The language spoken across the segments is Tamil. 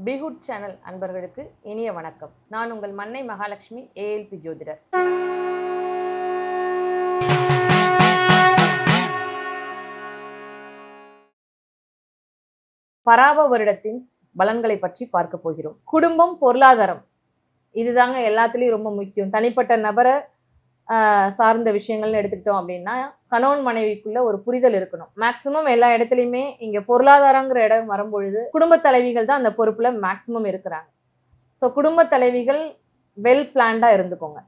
பிஹுட் சேனல் அன்பர்களுக்கு இனிய வணக்கம். நான் உங்கள் மன்னை மகாலட்சுமி, ஏஎல்பி ஜோதிடர். பராப வருடத்தின் பலன்களை பற்றி பார்க்க போகிறோம். குடும்பம், பொருளாதாரம், இதுதாங்க எல்லாத்துலேயும் ரொம்ப முக்கியம். தனிப்பட்ட நபரை சார்ந்த விஷயங்கள்னு எடுத்துக்கிட்டோம் அப்படின்னா, கணவன் மனைவிக்குள்ள ஒரு புரிதல் இருக்கணும். மேக்சிமம் எல்லா இடத்துலையுமே இங்கே பொருளாதாரங்கிற இடம் வரும்பொழுது குடும்ப தலைவிகள் தான் அந்த பொறுப்புல மேக்சிமம் இருக்கிறாங்க. ஸோ குடும்ப தலைவிகள் வெல் பிளான்டாக இருந்துக்கோங்க.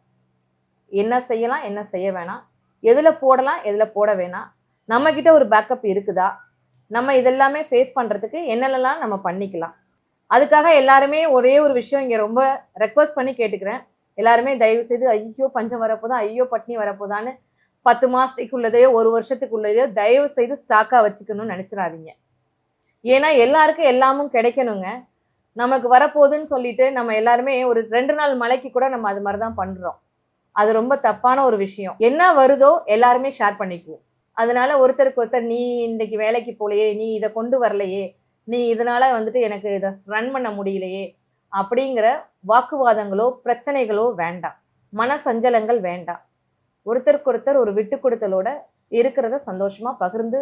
என்ன செய்யலாம், என்ன செய்ய வேணாம், எதில் போடலாம், எதில் போட வேணாம், நம்மக்கிட்ட ஒரு பேக்கப் இருக்குதா, நம்ம இதெல்லாமே ஃபேஸ் பண்ணுறதுக்கு என்னென்னலாம் நம்ம பண்ணிக்கலாம். அதுக்காக எல்லாருமே ஒரே ஒரு விஷயம் இங்கே ரொம்ப ரெக்வஸ்ட் பண்ணி கேட்டுக்கிறேன். எல்லாருமே தயவு செய்து ஐயோ பஞ்சம் வரப்போதான், ஐயோ பட்னி வரப்போதான்னு 10 மாதத்துக்குள்ளதையோ 1 வருஷத்துக்குள்ளதையோ தயவு செய்து ஸ்டாக்காக வச்சுக்கணும்னு நினச்சிடாதீங்க. ஏன்னா எல்லாருக்கும் எல்லாமும் கிடைக்கணுங்க. நமக்கு வரப்போகுதுன்னு சொல்லிட்டு நம்ம எல்லாருமே ஒரு 2 நாள் மழைக்கு கூட நம்ம அது மாதிரி தான் பண்ணுறோம். அது ரொம்ப தப்பான ஒரு விஷயம். என்ன வருதோ எல்லாருமே ஷேர் பண்ணிக்குவோம். அதனால ஒருத்தருக்கு ஒருத்தர் நீ இன்னைக்கு வேலைக்கு போகலையே, நீ இதை கொண்டு வரலையே, நீ இதனால வந்துட்டு எனக்கு இதை ரன் பண்ண முடியலையே அப்படிங்கிற வாக்குவாதங்களோ பிரச்சனைகளோ வேண்டாம். மன சஞ்சலங்கள் வேண்டாம். ஒருத்தருக்கு ஒருத்தர் ஒரு விட்டு கொடுத்தலோட இருக்கிறத சந்தோஷமா பகிர்ந்து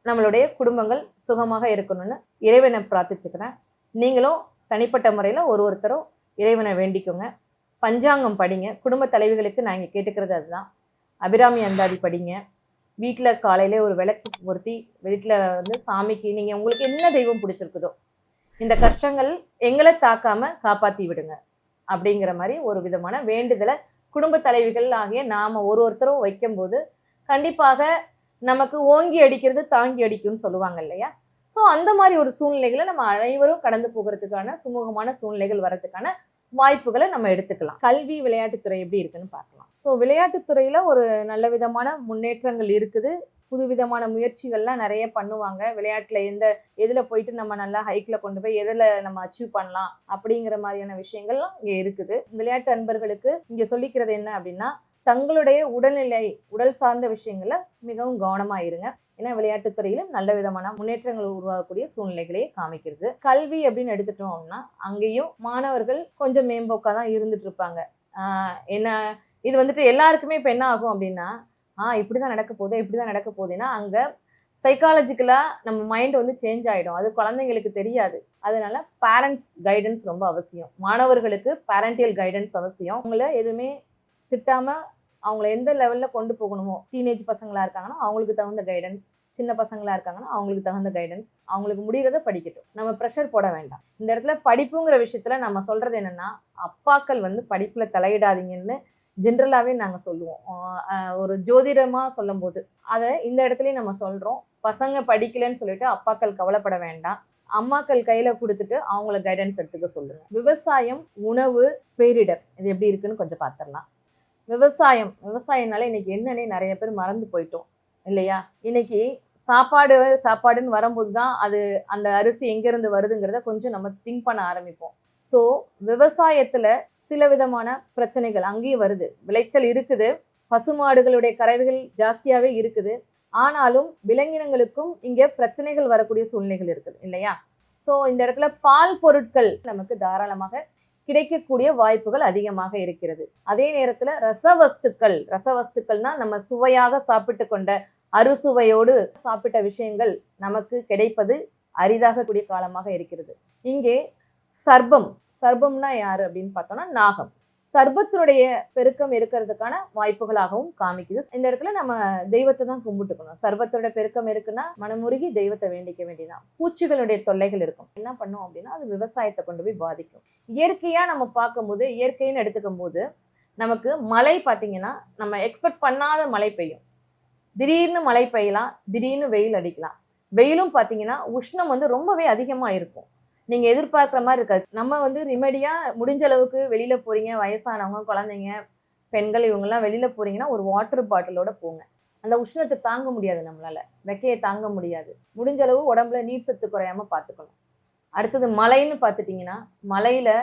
நம்மளுடைய குடும்பங்கள் சுகமாக இருக்கணும்னு இறைவனை பிரார்த்திச்சுக்கிறேன். நீங்களும் தனிப்பட்ட முறையில் ஒருத்தரும் இறைவனை வேண்டிக்கோங்க. பஞ்சாங்கம் படிங்க. குடும்ப தலைவிகளுக்கு நான் இங்கே கேட்டுக்கிறது அதுதான். அபிராமி அந்தாதி படிங்க. வீட்டில் காலையிலே ஒரு விளக்கு பொருத்தி வீட்டில் வந்து சாமிக்கு நீங்கள் உங்களுக்கு என்ன தெய்வம் பிடிச்சிருக்குதோ இந்த கஷ்டங்கள் எங்களை தாக்காம காப்பாற்றி விடுங்க அப்படிங்கிற மாதிரி ஒரு விதமான வேண்டுதலை குடும்ப தலைவிகள் ஆகிய நாம் ஒருத்தரும் வைக்கும்போது கண்டிப்பாக நமக்கு ஓங்கி அடிக்கிறது தாங்கி அடிக்கும்னு சொல்லுவாங்க இல்லையா? ஸோ அந்த மாதிரி ஒரு சூழ்நிலைகளை நம்ம அனைவரும் கடந்து போகிறதுக்கான சுமூகமான சூழ்நிலைகள் வரதுக்கான வாய்ப்புகளை நம்ம எடுத்துக்கலாம். கல்வி, விளையாட்டுத்துறை எப்படி இருக்குன்னு பார்க்கலாம். ஸோ விளையாட்டுத்துறையில் ஒரு நல்ல விதமான முன்னேற்றங்கள் இருக்குது. புதுவிதமான முயற்சிகள்லாம் நிறைய பண்ணுவாங்க. விளையாட்டில் எதில் போயிட்டு நம்ம நல்லா ஹைக்கில் கொண்டு போய் எதில் நம்ம அச்சீவ் பண்ணலாம் அப்படிங்கிற மாதிரியான விஷயங்கள்லாம் இங்கே இருக்குது. விளையாட்டு அன்பர்களுக்கு இங்கே சொல்லிக்கிறது என்ன அப்படின்னா, தங்களுடைய உடல்நிலை, உடல் சார்ந்த விஷயங்களை மிகவும் கவனமாக இருங்க. ஏன்னா விளையாட்டுத்துறையிலும் நல்ல விதமான முன்னேற்றங்கள் உருவாகக்கூடிய சூழ்நிலைகளையே காமிக்கிறது. கல்வி அப்படின்னு எடுத்துட்டோம் அப்படின்னா அங்கேயும் மாணவர்கள் கொஞ்சம் மேம்போக்காக தான் இருந்துட்டு இருப்பாங்க. என்ன இது வந்துட்டு எல்லாருக்குமே இப்போ என்ன ஆகும் அப்படின்னா, இப்படிதான் நடக்க போகுது, இப்படிதான் நடக்க போகுதுன்னா அங்கே சைக்காலஜிக்கலாக நம்ம மைண்ட் வந்து சேஞ்ச் ஆகிடும். அது குழந்தைங்களுக்கு தெரியாது. அதனால பேரண்ட்ஸ் கைடன்ஸ் ரொம்ப அவசியம். மாணவர்களுக்கு பேரண்டியல் கைடன்ஸ் அவசியம். அவங்கள எதுவுமே திட்டாமல் அவங்கள எந்த லெவலில் கொண்டு போகணுமோ, டீனேஜ் பசங்களாக இருக்காங்கன்னா அவங்களுக்கு தகுந்த கைடன்ஸ், சின்ன பசங்களாக இருக்காங்கன்னா அவங்களுக்கு தகுந்த கைடன்ஸ், அவங்களுக்கு முடிகிறத படிக்கட்டும். நம்ம ப்ரெஷர் போட வேண்டாம். இந்த இடத்துல படிப்புங்கிற விஷயத்தில் நம்ம சொல்கிறது என்னென்னா, அப்பாக்கள் வந்து படிப்பில் தலையிடாதீங்கன்னு ஜென்ரலாகவே நாங்கள் சொல்லுவோம். ஒரு ஜோதிடமாக சொல்லும் போது அதை இந்த இடத்துலையும் நம்ம சொல்கிறோம். பசங்க படிக்கலைன்னு சொல்லிட்டு அப்பாக்கள் கவலைப்பட வேண்டாம். அம்மாக்கள் கையில் கொடுத்துட்டு அவங்கள கைடன்ஸ் எடுத்துக்க சொல்லுங்கள். விவசாயம், உணவு, பேரிடர், இது எப்படி இருக்குன்னு கொஞ்சம் பார்த்துடலாம். விவசாயம்னால இன்னைக்கு என்னன்னே நிறைய பேர் மறந்து போயிட்டோம் இல்லையா? இன்னைக்கு சாப்பாடுன்னு வரும்போது தான் அது அந்த அரிசி எங்கேருந்து வருதுங்கிறத கொஞ்சம் நம்ம திங்க் பண்ண ஆரம்பிப்போம். ஸோ விவசாயத்தில் சில விதமான பிரச்சனைகள் அங்கேயும் வருது. விளைச்சல் இருக்குது, பசுமாடுகளுடைய கறவைகள் ஜாஸ்தியாகவே இருக்குது. ஆனாலும் விலங்கினங்களுக்கும் இங்கே பிரச்சனைகள் வரக்கூடிய சூழ்நிலைகள் இருக்குது இல்லையா? ஸோ இந்த இடத்துல பால் பொருட்கள் நமக்கு தாராளமாக கிடைக்கக்கூடிய வாய்ப்புகள் அதிகமாக இருக்கிறது. அதே நேரத்தில் ரசவஸ்துக்கள்னா நம்ம சுவையாக சாப்பிட்டு கொண்ட அறுசுவையோடு சாப்பிட்ட விஷயங்கள் நமக்கு கிடைப்பது அரிதாக கூடிய காலமாக இருக்கிறது. இங்கே சர்ப்பம்னா யாரு அப்படின்னு பார்த்தோம்னா நாகம். சர்ப்பத்தினுடைய பெருக்கம் இருக்கிறதுக்கான வாய்ப்புகளாகவும் காமிக்குது. இந்த இடத்துல நம்ம தெய்வத்தை தான் கும்பிட்டுக்கணும். சர்ப்பத்தோட பெருக்கம் இருக்குன்னா மனமுருகி தெய்வத்தை வேண்டிக்க வேண்டியதான். பூச்சிகளுடைய தொல்லைகள் இருக்கும், என்ன பண்ணும் அப்படின்னா அது விவசாயத்தை கொண்டு போய் பாதிக்கும். இயற்கையா நம்ம பார்க்கும்போது, இயற்கைன்னு எடுத்துக்கும் போது நமக்கு மழை பார்த்தீங்கன்னா நம்ம எக்ஸ்பெக்ட் பண்ணாத மழை பெய்யும். திடீர்னு மழை பெய்யலாம், திடீர்னு வெயில் அடிக்கலாம். வெயிலும் பார்த்தீங்கன்னா உஷ்ணம் வந்து ரொம்பவே அதிகமாக இருக்கும். நீங்கள் எதிர்பார்க்குற மாதிரி இருக்காது. நம்ம வந்து ரிமெடியாக முடிஞ்ச அளவுக்கு வெளியில் போகிறீங்க, வயசானவங்க, குழந்தைங்க, பெண்கள் இவங்கெல்லாம் வெளியில் போகிறீங்கன்னா ஒரு வாட்டர் பாட்டிலோட போங்க. அந்த உஷ்ணத்தை தாங்க முடியாது, நம்மளால் வெக்கையை தாங்க முடியாது. முடிஞ்ச அளவு உடம்புல நீர் சத்து குறையாமல் பார்த்துக்கணும். அடுத்தது மழைன்னு பார்த்துட்டிங்கன்னா, மழையில்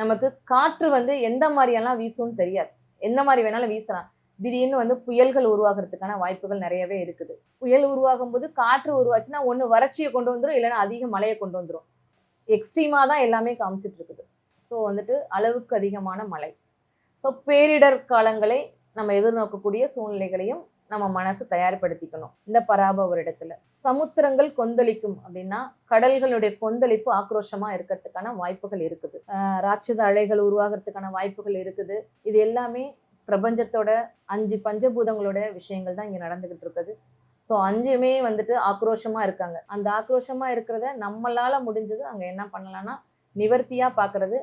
நமக்கு காற்று வந்து எந்த மாதிரியெல்லாம் வீசும்னு தெரியாது. எந்த மாதிரி வேணாலும் வீசலாம். திடீர்னு வந்து புயல்கள் உருவாகிறதுக்கான வாய்ப்புகள் நிறையவே இருக்குது. புயல் உருவாகும் போது காற்று உருவாச்சுன்னா ஒன்று வறட்சியை கொண்டு வந்துடும், இல்லைன்னா அதிக மழையை கொண்டு வந்துடும். எக்ஸ்ட்ரீமாக தான் எல்லாமே காமிச்சிட்டு இருக்குது. ஸோ வந்துட்டு அளவுக்கு அதிகமான மழை. ஸோ பேரிடர் காலங்களை நம்ம எதிர்நோக்கக்கூடிய சூழ்நிலைகளையும் நம்ம மனசு தயார்படுத்திக்கணும். இந்த பராப வருடத்துல சமுத்திரங்கள் கொந்தளிக்கும் அப்படின்னா கடல்களுடைய கொந்தளிப்பு ஆக்ரோஷமா இருக்கிறதுக்கான வாய்ப்புகள் இருக்குது. ராட்சத அலைகள் உருவாகிறதுக்கான வாய்ப்புகள் இருக்குது. இது எல்லாமே பிரபஞ்சத்தோட 5 பஞ்சபூதங்களோட விஷயங்கள் தான் இங்க நடந்துகிட்டு இருக்குது. ஸோ 5மே வந்துட்டு ஆக்ரோஷமா இருக்காங்க. அந்த ஆக்ரோஷமா இருக்கிறத நம்மளால முடிஞ்சது அங்க என்ன பண்ணலாம்னா நிவர்த்தியா பாக்குறது,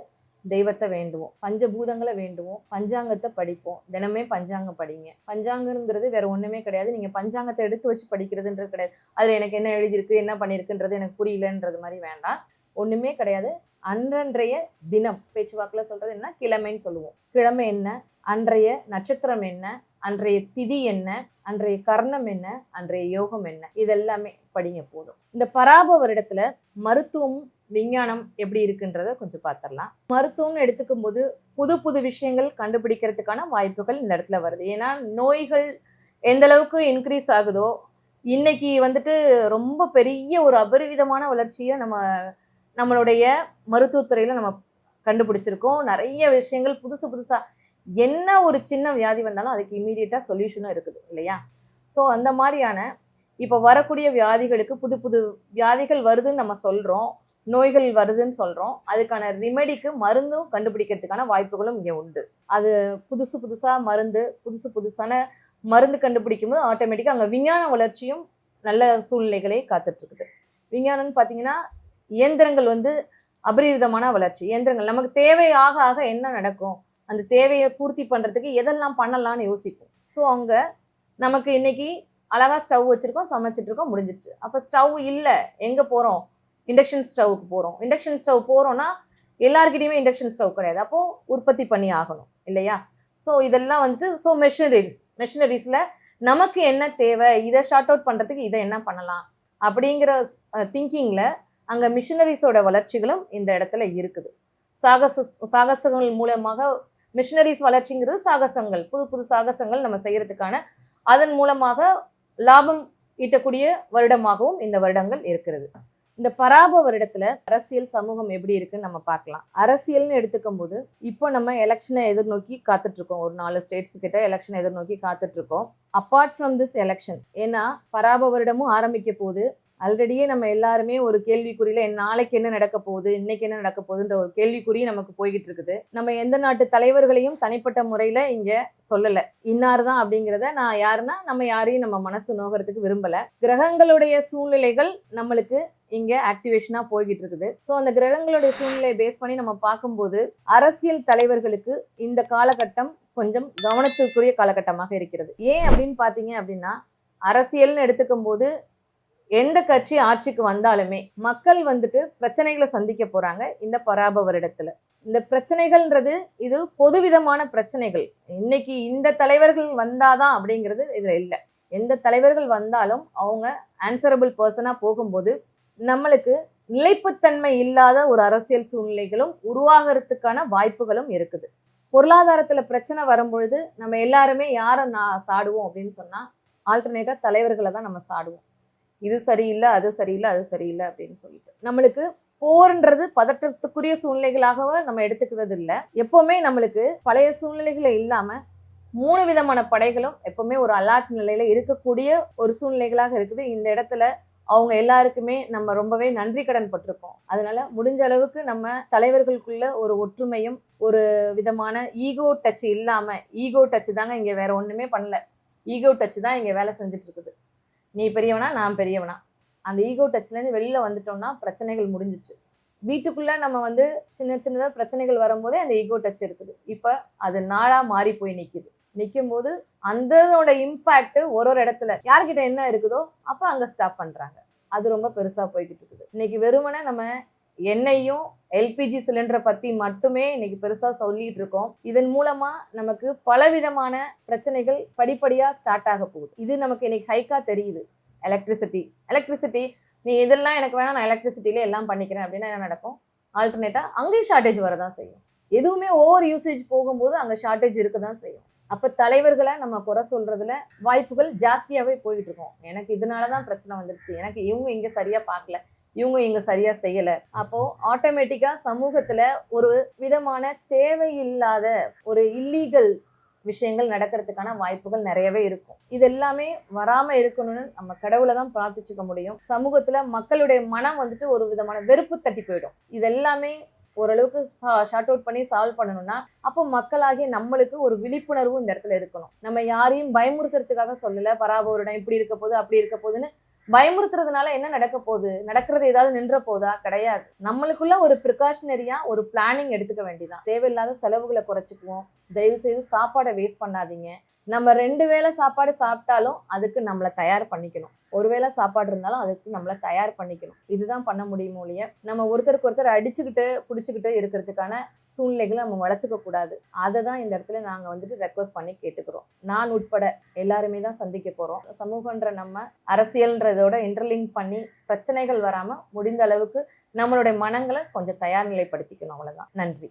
தெய்வத்தை வேண்டுவோம், பஞ்சபூதங்களை வேண்டுவோம், பஞ்சாங்கத்தை படிப்போம். தினமே பஞ்சாங்கம் படிங்க. பஞ்சாங்கங்கிறது வேற ஒண்ணுமே கிடையாது. நீங்க பஞ்சாங்கத்தை எடுத்து வச்சு படிக்கிறதுன்றது கிடையாது. அதுல எனக்கு என்ன எழுதியிருக்கு, என்ன பண்ணியிருக்குன்றது எனக்கு புரியலன்றது மாதிரி வேண்டாம். ஒண்ணுமே கிடையாது. அன்றன்றைய தினம், பேச்சுவாக்குல சொல்றது என்ன, கிழமைன்னு சொல்லுவோம். கிழமை என்ன, அன்றைய நட்சத்திரம் என்ன, அன்றைய திதி என்ன, அன்றைய கர்ணம் என்ன, அன்றைய யோகம் என்ன, இதெல்லாமே படிங்க போதும். இந்த பராப வருடத்துல மருத்துவம் விஞ்ஞானம் எப்படி இருக்குன்றத கொஞ்சம் பார்த்துடலாம். மருத்துவம்னு எடுத்துக்கும் போது புது புது விஷயங்கள் கண்டுபிடிக்கிறதுக்கான வாய்ப்புகள் இந்த இடத்துல வருது. ஏன்னா நோய்கள் எந்த அளவுக்கு இன்க்ரீஸ் ஆகுதோ, இன்னைக்கு வந்துட்டு ரொம்ப பெரிய ஒரு அபரிவிதமான வளர்ச்சியை நம்மளுடைய மருத்துவத்துறையில நம்ம கண்டுபிடிச்சிருக்கோம். நிறைய விஷயங்கள் புதுசு புதுசா, என்ன ஒரு சின்ன வியாதி வந்தாலும் அதுக்கு இமீடியட்டா சொல்யூஷனும் இருக்குது இல்லையா? ஸோ அந்த மாதிரியான இப்போ வரக்கூடிய வியாதிகளுக்கு புது புது வியாதிகள் வருதுன்னு நம்ம சொல்றோம், நோய்கள் வருதுன்னு சொல்றோம். அதுக்கான ரிமெடிக்கு மருந்தும் கண்டுபிடிக்கிறதுக்கான வாய்ப்புகளும் இங்கே உண்டு. அது புதுசா புதுசான மருந்து கண்டுபிடிக்கும் போது ஆட்டோமேட்டிக்காக அங்கே விஞ்ஞான வளர்ச்சியும் நல்ல சூழ்நிலைகளே காத்துட்டு இருக்குது. விஞ்ஞானம்னு பார்த்தீங்கன்னா இயந்திரங்கள் அபரிவிதமான வளர்ச்சி. இயந்திரங்கள் நமக்கு தேவை ஆக ஆக என்ன நடக்கும், அந்த தேவையை பூர்த்தி பண்றதுக்கு எதெல்லாம் பண்ணலாம்னு யோசிப்போம். ஸோ அங்க நமக்கு இன்னைக்கு அழகா ஸ்டவ் வச்சிருக்கோம், சமைச்சிட்டு இருக்கோம், முடிஞ்சிருச்சு. அப்போ ஸ்டவ் இல்லை, எங்க போறோம், இண்டக்ஷன் ஸ்டவ்வுக்கு போறோம். இண்டக்ஷன் ஸ்டவ் போறோம்னா எல்லாருக்கிட்டையுமே இண்டக்ஷன் ஸ்டவ் கிடையாது. அப்போ உற்பத்தி பண்ணி ஆகணும் இல்லையா? ஸோ இதெல்லாம் ஸோ மெஷினரிஸ்ல நமக்கு என்ன தேவை, இதை ஷார்ட் அவுட் பண்றதுக்கு இதை என்ன பண்ணலாம் அப்படிங்கிற திங்கிங்ல அங்க மிஷினரிஸோட வளர்ச்சிகளும் இந்த இடத்துல இருக்குது. சாகசங்கள் மூலமாக மிஷினரிஸ் வளர்ச்சிங்கிறது சாகசங்கள், புது புது சாகசங்கள் நம்ம செய்யறதுக்கான, அதன் மூலமாக லாபம் ஈட்டக்கூடிய வருடமாகவும் இந்த வருடங்கள் இருக்கிறது. இந்த பராப வருடத்துல அரசியல் சமூகம் எப்படி இருக்குன்னு நம்ம பார்க்கலாம். அரசியல்னு எடுத்துக்கும் போது இப்போ நம்ம எலெக்ஷனை எதிர்நோக்கி காத்துட்டு இருக்கோம். ஒரு 4 ஸ்டேட்ஸ் கிட்ட எலெக்ஷனை எதிர்நோக்கி காத்துட்டு இருக்கோம். அப்பார்ட் ஃப்ரம் திஸ் எலெக்ஷன், ஏன்னா பராப வருடமும் ஆரம்பிக்க போகுது. ஆல்ரெடியே நம்ம எல்லாருமே ஒரு கேள்விக்குறியில நாளைக்கு என்ன நடக்க போகுது, இன்னைக்கு என்ன நடக்க போகுதுன்ற ஒரு கேள்விக்குறி நமக்கு போய்கிட்டு இருக்குது. நம்ம எந்த நாட்டு தலைவர்களையும் தனிப்பட்ட முறையில இங்க சொல்லல, இன்னார் தான் அப்படிங்கிறத. நான் யாருன்னா நம்ம யாரையும் நம்ம மனசு நோகிறதுக்கு விரும்பல. கிரகங்களுடைய சூழ்நிலைகள் நம்மளுக்கு இங்க ஆக்டிவேஷனா போய்கிட்டு இருக்குது. ஸோ அந்த கிரகங்களுடைய சூழ்நிலையை பேஸ் பண்ணி நம்ம பார்க்கும்போது அரசியல் தலைவர்களுக்கு இந்த காலகட்டம் கொஞ்சம் கவனத்துக்குரிய காலகட்டமாக இருக்கிறது. ஏன் அப்படின்னு பார்த்தீங்க அப்படின்னா, அரசியல்னு எடுத்துக்கும் போது எந்த கட்சி ஆட்சிக்கு வந்தாலுமே மக்கள் பிரச்சனைகளை சந்திக்க போறாங்க இந்த பராப வருடத்துல. இந்த பிரச்சனைகள்ன்றது இது பொதுவிதமான பிரச்சனைகள். இன்னைக்கு இந்த தலைவர்கள் வந்தாதான் அப்படிங்கிறது இதுல இல்லை. எந்த தலைவர்கள் வந்தாலும் அவங்க ஆன்சரபிள் பர்சனா போகும்போது நம்மளுக்கு நிலைப்புத்தன்மை இல்லாத ஒரு அரசியல் சூழ்நிலைகளும் உருவாகிறதுக்கான வாய்ப்புகளும் இருக்குது. பொருளாதாரத்துல பிரச்சனை வரும்பொழுது நம்ம எல்லாருமே யாரை சாடுவோம் அப்படின்னு சொன்னா, ஆல்டர்னேட்டா தலைவர்களை தான் நம்ம சாடுவோம். இது சரியில்லை, அது சரியில்லை, அது சரியில்லை அப்படின்னு சொல்லிட்டு. நம்மளுக்கு போர்ன்றது பதற்றத்துக்குரிய சூழ்நிலைகளாகவே நம்ம எடுத்துக்கிறது இல்லை. எப்பவுமே நம்மளுக்கு பழைய சூழ்நிலைகளை இல்லாம 3 விதமான படைகளும் எப்பவுமே ஒரு அலர்ட் நிலையில இருக்கக்கூடிய ஒரு சூழ்நிலைகளாக இருக்குது. இந்த இடத்துல அவங்க எல்லாருக்குமே நம்ம ரொம்பவே நன்றி கடன் பட்டிருக்கோம். அதனால முடிஞ்ச அளவுக்கு நம்ம தலைவர்களுக்குள்ள ஒரு ஒற்றுமையும் ஒரு விதமான ஈகோ டச் இல்லாம, ஈகோ டச் தாங்க இங்க, வேற ஒண்ணுமே பண்ணல, ஈகோ டச் தான் இங்க வேலை செஞ்சுட்டு இருக்குது. நீ பெரியவனா, நான் பெரியவனா, அந்த ஈகோ டச்லேருந்து வெளியில் வந்துட்டோம்னா பிரச்சனைகள் முடிஞ்சிச்சு. வீட்டுக்குள்ளே நம்ம சின்ன சின்னதாக பிரச்சனைகள் வரும்போதே அந்த ஈகோ டச் இருக்குது. இப்போ அது நாளாக மாறி போய் நிற்கும்போது அந்தோட இம்பேக்ட் ஒரு இடத்துல யார்கிட்ட என்ன இருக்குதோ அப்போ அங்கே ஸ்டாப் பண்ணுறாங்க. அது ரொம்ப பெருசாக போய்கிட்டு இருக்குது. இன்னைக்கு வெறுமனே நம்ம எண்ணெயும் எல்பிஜி சிலிண்டரை பற்றி மட்டுமே இன்னைக்கு பெருசாக சொல்லிட்டு இருக்கோம். இதன் மூலமாக நமக்கு பலவிதமான பிரச்சனைகள் படிப்படியாக ஸ்டார்ட் ஆக போகுது. இது நமக்கு இன்னைக்கு ஹைக்காக தெரியுது. எலக்ட்ரிசிட்டி நீ இதெல்லாம் எனக்கு வேணாம், நான் எலக்ட்ரிசிட்டியில எல்லாம் பண்ணிக்கிறேன் அப்படின்னா என்ன நடக்கும்? ஆல்டர்னேட்டாக அங்கேயும் ஷார்ட்டேஜ் வரதான் செய்யும். எதுவுமே ஓவர் யூசேஜ் போகும்போது அங்கே ஷார்ட்டேஜ் இருக்க தான் செய்யும். அப்போ தலைவர்களை நம்ம குறை சொல்றதுல வாய்ப்புகள் ஜாஸ்தியாகவே போயிட்டு இருக்கோம். எனக்கு இதனால தான் பிரச்சனை வந்துருச்சு, எனக்கு இவங்க இங்கே சரியாக பார்க்கல, இவங்க இங்க சரியா செய்யல. அப்போ ஆட்டோமேட்டிக்கா சமூகத்துல ஒரு விதமான தேவையில்லாத ஒரு இல்லீகல் விஷயங்கள் நடக்கிறதுக்கான வாய்ப்புகள் நிறையவே இருக்கும். இது எல்லாமே வராம இருக்கணும்னு நம்ம கடவுளை தான் பிரார்த்திச்சுக்க முடியும். சமூகத்துல மக்களுடைய மனம் வந்துட்டு ஒரு விதமான வெறுப்பு தட்டி போயிடும். இது எல்லாமே ஓரளவுக்கு ஷார்ட் அவுட் பண்ணி சால்வ் பண்ணணும்னா அப்போ மக்களாகிய நம்மளுக்கு ஒரு விழிப்புணர்வு இந்த இடத்துல இருக்கணும். நம்ம யாரையும் பயமுறுத்துறதுக்காக சொல்லல, பராபவரிடம் இப்படி இருக்க போது அப்படி இருக்க போதுன்னு பயமுறுத்துறதுனால என்ன நடக்க போகுது? நடக்கிறது ஏதாவது நின்ற போதா? கிடையாது. நம்மளுக்குள்ள ஒரு ப்ரிகாஷனரியா ஒரு பிளானிங் எடுத்துக்க வேண்டியதான். தேவையில்லாத செலவுகளை குறைச்சிக்குவோம். தயவு செய்து சாப்பாடை வேஸ்ட் பண்ணாதீங்க. நம்ம 2 வேளை சாப்பாடு சாப்பிட்டாலும் அதுக்கு நம்மளை தயார் பண்ணிக்கணும். ஒரு வேளை சாப்பாடு இருந்தாலும் அதுக்கு நம்மளை தயார் பண்ணிக்கணும். இதுதான் பண்ண முடியுமோ இல்லையா நம்ம ஒருத்தருக்கு ஒருத்தர் அடிச்சுக்கிட்டு பிடிச்சிக்கிட்டு இருக்கிறதுக்கான சூழ்நிலைகளை நம்ம வளர்த்துக்க கூடாது. அதை தான் இந்த இடத்துல நாங்கள் வந்துட்டு ரெக்வஸ்ட் பண்ணி கேட்டுக்கிறோம். நான் உட்பட எல்லாருமே தான் சந்திக்க போகிறோம். சமூகன்ற நம்ம அரசியல்ன்றதோட இன்டர்லிங்க் பண்ணி பிரச்சனைகள் வராமல் முடிந்த அளவுக்கு நம்மளுடைய மனங்களை கொஞ்சம் தயார் நிலைப்படுத்திக்கணும். அவ்வளோதான். நன்றி.